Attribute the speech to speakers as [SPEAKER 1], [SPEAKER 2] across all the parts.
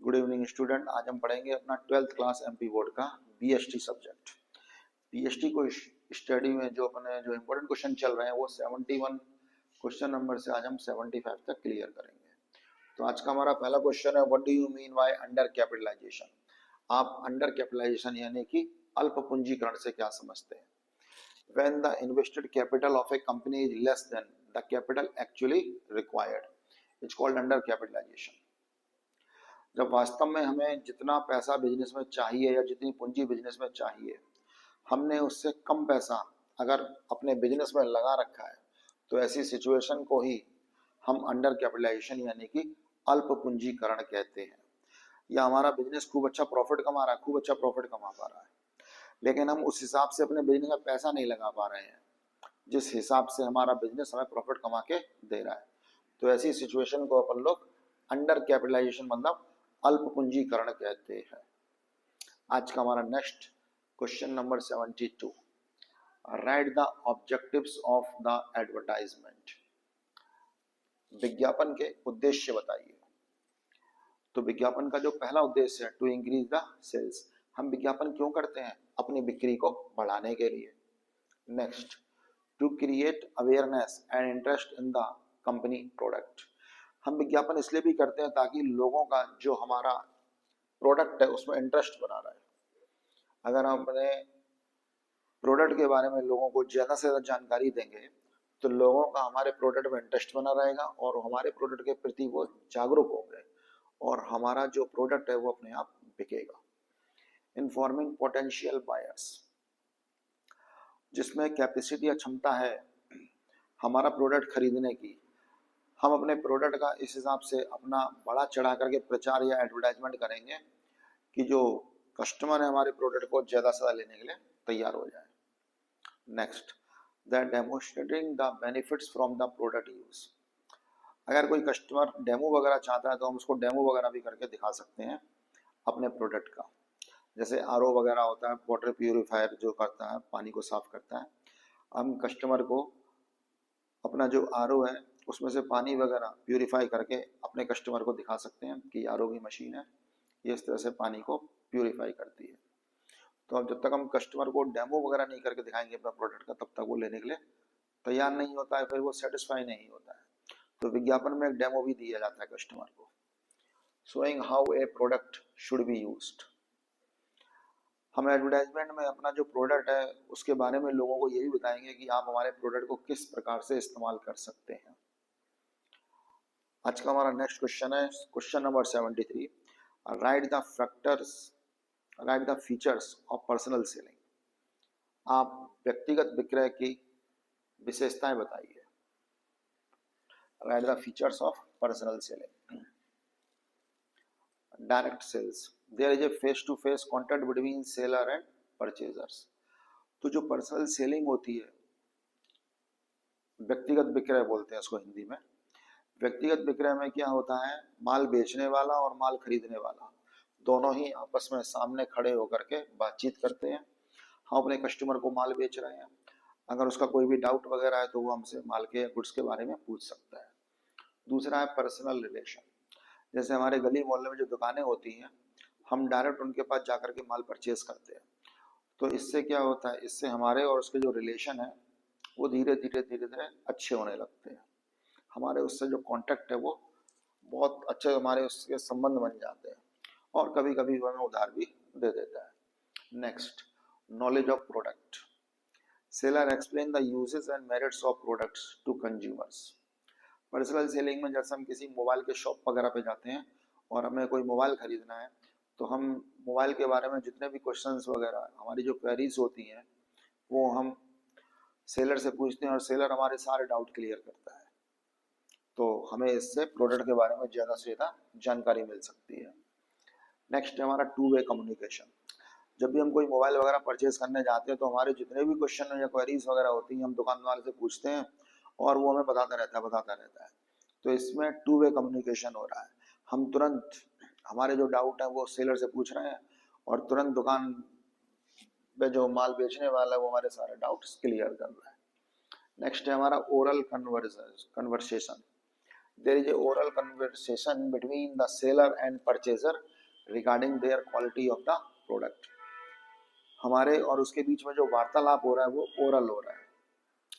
[SPEAKER 1] Good evening student. आज हम पढ़ेंगे अपना 12th क्लास एमपी बोर्ड का बीएसटी सब्जेक्ट। बीएसटी को स्टडी में जो इम्पोर्टेंट क्वेश्चन चल रहे हैं वो 71 क्वेश्चन नंबर से आज हम 75 तक क्लियर करेंगे। तो आज का हमारा पहला क्वेश्चन है, what do you mean by under capitalization. आप अंडर कैपिटलाइजेशन यानी कि अल्प पूंजीकरण से क्या समझते हैं? When the invested capital of a company is less than the capital actually required, it's called under capitalization. जब वास्तव में हमें जितना पैसा बिजनेस में चाहिए या जितनी पूंजी बिजनेस में चाहिए, हमने उससे कम पैसा अगर अपने बिजनेस में लगा रखा है, तो ऐसी सिचुएशन को ही हम अंडर कैपिटलाइजेशन यानी कि अल्प पूंजीकरण कहते हैं। या हमारा बिजनेस खूब अच्छा प्रॉफिट कमा रहा है, खूब अच्छा प्रॉफिट कमा पा रहा है, लेकिन हम उस हिसाब से अपने बिजनेस में पैसा नहीं लगा पा रहे हैं जिस हिसाब से हमारा बिजनेस हमें प्रॉफिट कमा के दे रहा है। तो ऐसी सिचुएशन को अपन लोग अंडर कैपिटलाइजेशन मतलब अल्प पूंजीकरण कहते हैं। आज का हमारा next question number 72, right the objectives of the advertisement. विज्ञापन के उद्देश्य बताइए। तो विज्ञापन का जो पहला उद्देश्य है, टू इंक्रीज द सेल्स। हम विज्ञापन क्यों करते हैं? अपनी बिक्री को बढ़ाने के लिए। Next, to create awareness and interest in the company product. हम विज्ञापन इसलिए भी करते हैं ताकि लोगों का जो हमारा प्रोडक्ट है उसमें इंटरेस्ट बना रहे। अगर हम अपने प्रोडक्ट के बारे में लोगों को ज़्यादा से ज़्यादा जानकारी देंगे तो लोगों का हमारे प्रोडक्ट में इंटरेस्ट बना रहेगा और हमारे प्रोडक्ट के प्रति वो जागरूक होंगे और हमारा जो प्रोडक्ट है वो अपने आप बिकेगा। इन्फॉर्मिंग पोटेंशियल बायर्स, जिसमें कैपेसिटी या क्षमता है हमारा प्रोडक्ट खरीदने की, हम अपने प्रोडक्ट का इस हिसाब से अपना बड़ा चढ़ा करके प्रचार या एडवर्टाइजमेंट करेंगे कि जो कस्टमर है हमारे प्रोडक्ट को ज़्यादा से ज़्यादा लेने के लिए तैयार हो जाए। Next, the demonstrating the benefits from the product use. अगर कोई कस्टमर डेमो वगैरह चाहता है तो हम उसको डेमो वगैरह भी करके दिखा सकते हैं अपने प्रोडक्ट का। जैसे आरओ वगैरह होता है, वाटर प्यूरिफायर जो करता है, पानी को साफ करता है, हम कस्टमर को अपना जो आरओ है उसमें से पानी वगैरह प्यूरिफाई करके अपने कस्टमर को दिखा सकते हैं कि आरओ की मशीन है, ये इस तरह से पानी को प्यूरिफाई करती है। तो अब जब तक हम कस्टमर को डेमो वगैरह नहीं करके दिखाएंगे अपना प्रोडक्ट का, तब तक वो लेने के लिए तैयार नहीं होता है, फिर वो सेटिस्फाई नहीं होता है। तो विज्ञापन में एक डेमो भी दिया जाता है कस्टमर को, showing how a product should be used. हम एडवर्टाइजमेंट में अपना जो प्रोडक्ट है उसके बारे में लोगों को ये भी बताएंगे कि आप हमारे प्रोडक्ट को किस प्रकार से इस्तेमाल कर सकते हैं। आज का हमारा नेक्स्ट क्वेश्चन है, question number 73, right the features of personal selling. आप व्यक्तिगत विक्रय की विशेषताएं बताइए। Right the features of personal selling. Direct sales, there is a face to face contact between seller and purchasers. तो जो पर्सनल सेलिंग होती है, व्यक्तिगत विक्रय बोलते हैं उसको हिंदी में। व्यक्तिगत विक्रय में क्या होता है, माल बेचने वाला और माल खरीदने वाला दोनों ही आपस में सामने खड़े होकर के बातचीत करते हैं। हम अपने कस्टमर को माल बेच रहे हैं, अगर उसका कोई भी डाउट वगैरह है तो वो हमसे माल के गुड्स के बारे में पूछ सकता है। दूसरा है पर्सनल रिलेशन। जैसे हमारे गली मोहल्ले में जो दुकानें होती हैं, हम डायरेक्ट उनके पास जाकर के माल परचेज करते हैं। तो इससे क्या होता है, इससे हमारे और उसके जो रिलेशन है वो धीरे धीरे अच्छे होने लगते हैं। हमारे उससे जो कांटेक्ट है वो बहुत अच्छे हमारे उसके संबंध बन जाते हैं और कभी कभी वो हमें उधार भी दे देता है। Next, knowledge of product. Seller explain the uses and merits of products to consumers. Personal selling में जैसे हम किसी मोबाइल के शॉप वगैरह पे जाते हैं और हमें कोई मोबाइल खरीदना है, तो हम मोबाइल के बारे में जितने भी क्वेश्चंस वगैरह हमारी जो क्वेरीज होती हैं वो हम सेलर से पूछते हैं और सेलर हमारे सारे डाउट क्लियर करता है। तो हमें इससे प्रोडक्ट के बारे में ज़्यादा से ज़्यादा जानकारी मिल सकती है। नेक्स्ट है हमारा टू वे कम्युनिकेशन। जब भी हम कोई मोबाइल वगैरह परचेज करने जाते हैं तो हमारे जितने भी क्वेश्चन या क्वेरीज वगैरह होती हैं हम दुकान वाले से पूछते हैं और वो हमें बताता रहता है। तो इसमें टू वे कम्युनिकेशन हो रहा है। हम तुरंत हमारे जो डाउट है वो सेलर से पूछ रहे हैं और तुरंत दुकान पे जो माल बेचने वाला है वो हमारे सारे डाउट्स क्लियर कर रहा है। नेक्स्ट है हमारा oral conversation. There is a oral conversation between the seller and purchaser regarding their quality of the product. हमारे और उसके बीच में जो वार्तालाप हो रहा है वो ओरल हो रहा है,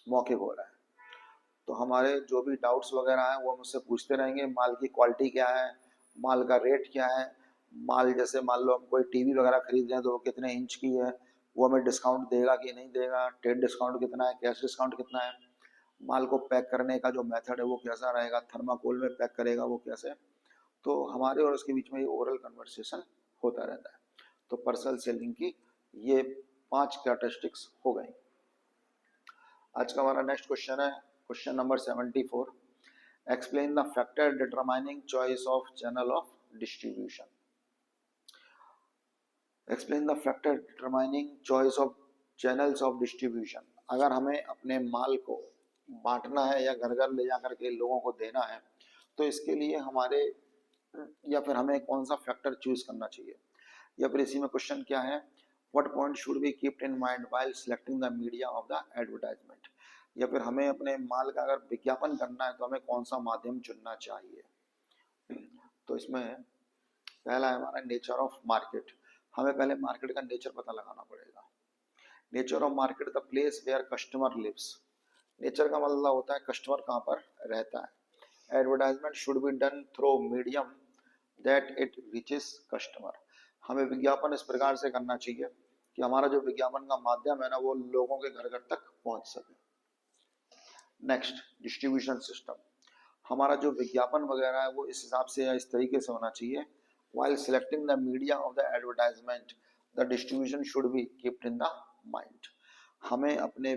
[SPEAKER 1] मौखिक हो रहा है। तो हमारे जो भी डाउट्स वगैरह हैं वो मुझसे पूछते रहेंगे, माल की क्वालिटी क्या है, माल का रेट क्या है, माल जैसे मान लो हम कोई टीवी वगैरह खरीद रहे हैं तो वो कितने इंच की है, वो हमें डिस्काउंट देगा कि नहीं देगा, ट्रेड डिस्काउंट कितना है, कैश डिस्काउंट कितना है, माल को पैक करने का जो मेथड है वो कैसा रहेगा, थर्माकोल में पैक करेगा वो कैसे। तो हमारे और उसके बीच में ये ओरल कन्वर्सेशन होता रहता है। तो पर्सनल सेलिंग की ये 5 कैरेक्टरिस्टिक्स हो गई। आज का हमारा नेक्स्ट क्वेश्चन है question number 74। Explain the factor determining choice of channel of distribution. Explain the factor determining choice of channels of distribution. अगर हमें अपने माल को बांटना है या घर घर ले जाकर के लोगों को देना है तो इसके लिए हमारे या फिर हमें कौन सा फैक्टर चूज करना चाहिए, या फिर इसी में क्वेश्चन क्या है, what point should be keeped in mind while selecting the media of the advertisement. या फिर हमें अपने माल का अगर विज्ञापन करना है तो हमें कौन सा माध्यम चुनना चाहिए। तो इसमें पहला है हमारा नेचर ऑफ मार्केट। हमें पहले मार्केट का नेचर पता लगाना पड़ेगा। Nature of market the place where customer lives. Nature का मतलब होता है कस्टमर कहाँ पर रहता है। Advertisement should be done through medium that it reaches customer. हमें विज्ञापन इस प्रकार से करना चाहिए कि हमारा जो विज्ञापन का माध्यम है ना वो लोगों के घर घर तक पहुंच सके। Next, distribution system. हमारा जो विज्ञापन वगैरह है वो इस हिसाब से या इस तरीके से होना चाहिए। while selecting the media of the advertisement the distribution should be kept in the mind। हमें अपने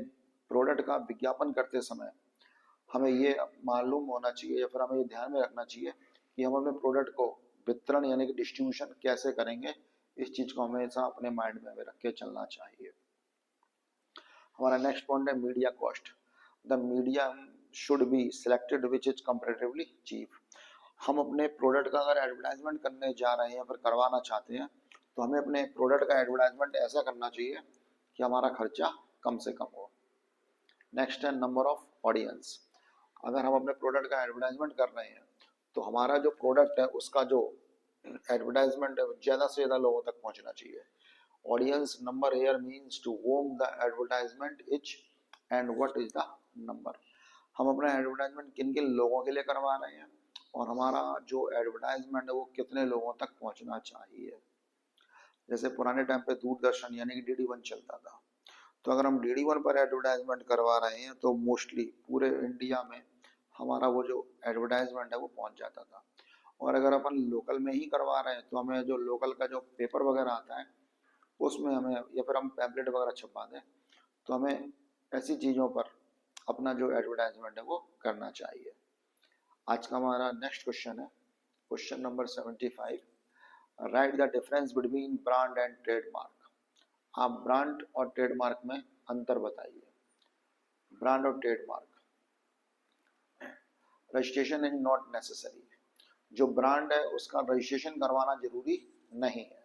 [SPEAKER 1] प्रोडक्ट का विज्ञापन करते समय हमें ये मालूम होना चाहिए या फिर हमें ये ध्यान में रखना चाहिए कि हम अपने प्रोडक्ट को वितरण यानी कि डिस्ट्रीब्यूशन कैसे करेंगे। इस चीज को हमेशा अपने माइंड में हमें रख के चलना चाहिए। हमारा नेक्स्ट पॉइंट है media cost. The media should be selected which is comparatively cheap. हम अपने प्रोडक्ट का अगर एडवर्टाइजमेंट करने जा रहे हैं या फिर करवाना चाहते हैं तो हमें अपने प्रोडक्ट का एडवर्टाइजमेंट ऐसा करना चाहिए कि हमारा खर्चा कम से कम हो। नेक्स्ट है नंबर ऑफ ऑडियंस। अगर हम अपने प्रोडक्ट का एडवर्टाइजमेंट कर रहे हैं तो हमारा जो प्रोडक्ट है उसका जो एडवर्टाइजमेंट है ज़्यादा से ज़्यादा लोगों तक पहुंचना चाहिए। Audience number here means to whom the advertisement is and what is the number. हम अपना एडवर्टाइजमेंट किन किन लोगों के लिए करवा रहे हैं और हमारा जो एडवर्टाइजमेंट है वो कितने लोगों तक पहुंचना चाहिए। जैसे पुराने टाइम पे दूरदर्शन यानी कि DD1 चलता था, तो अगर हम DD1 पर एडवर्टाइजमेंट करवा रहे हैं तो मोस्टली पूरे इंडिया में हमारा वो जो एडवर्टाइजमेंट है वो पहुंच जाता था। और अगर अपन लोकल में ही करवा रहे हैं तो हमें जो लोकल का जो पेपर वगैरह आता है उसमें हमें या फिर हम पैम्पलेट वगैरह छपवा दें तो हमें ऐसी चीज़ों पर अपना जो एडवर्टाइजमेंट है वो करना चाहिए। आज का हमारा नेक्स्ट क्वेश्चन है question number 75। Right the difference between brand and trademark. आप ब्रांड और ट्रेडमार्क में अंतर बताइए। ब्रांड और trademark, registration is not necessary. जो ब्रांड है उसका रजिस्ट्रेशन करवाना जरूरी नहीं है,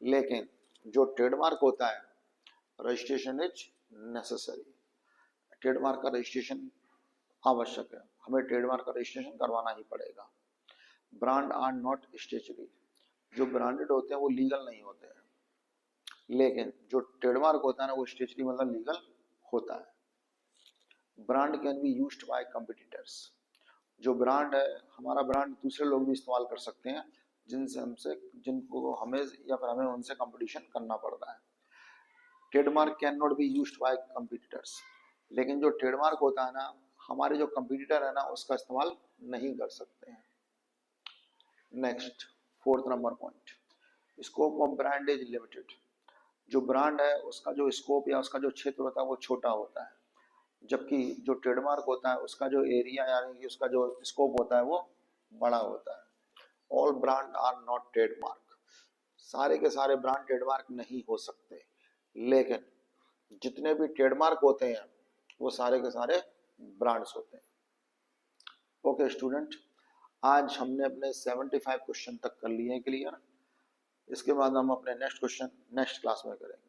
[SPEAKER 1] लेकिन जो ट्रेडमार्क होता है रजिस्ट्रेशन इज नेसेसरी। ट्रेडमार्क का रजिस्ट्रेशन आवश्यक है, हमें ट्रेडमार्क का रजिस्ट्रेशन करवाना ही पड़ेगा। Brand are not statutory. जो ब्रांडेड होते हैं वो लीगल नहीं होते हैं, लेकिन जो ट्रेडमार्क होता है ना वो स्टेचुरी मतलब लीगल होता है। Brand can be used by competitors. जो ब्रांड है हमारा ब्रांड दूसरे लोग भी इस्तेमाल कर सकते हैं जिनको हमें या फिर हमें उनसे कंपटीशन करना पड़ रहा है। Trademark can not be used by competitors. लेकिन जो ट्रेडमार्क होता है ना हमारे जो कंपटीटर है ना उसका इस्तेमाल नहीं कर सकते हैं। Next, fourth number point, scope of brand is limited. जो ब्रांड है उसका जो स्कोप या उसका जो क्षेत्र होता है वो छोटा होता है, जबकि जो ट्रेडमार्क होता है उसका जो एरिया यानी कि उसका जो स्कोप होता है वो बड़ा होता है। All brand are not trademark. सारे के सारे ब्रांड ट्रेडमार्क नहीं हो सकते, लेकिन जितने भी ट्रेडमार्क होते हैं वो सारे के सारे ब्रांड्स होते हैं। ओके स्टूडेंट, आज हमने अपने 75 क्वेश्चन तक कर लिए हैं क्लियर। इसके बाद हम अपने नेक्स्ट क्वेश्चन नेक्स्ट क्लास में करेंगे।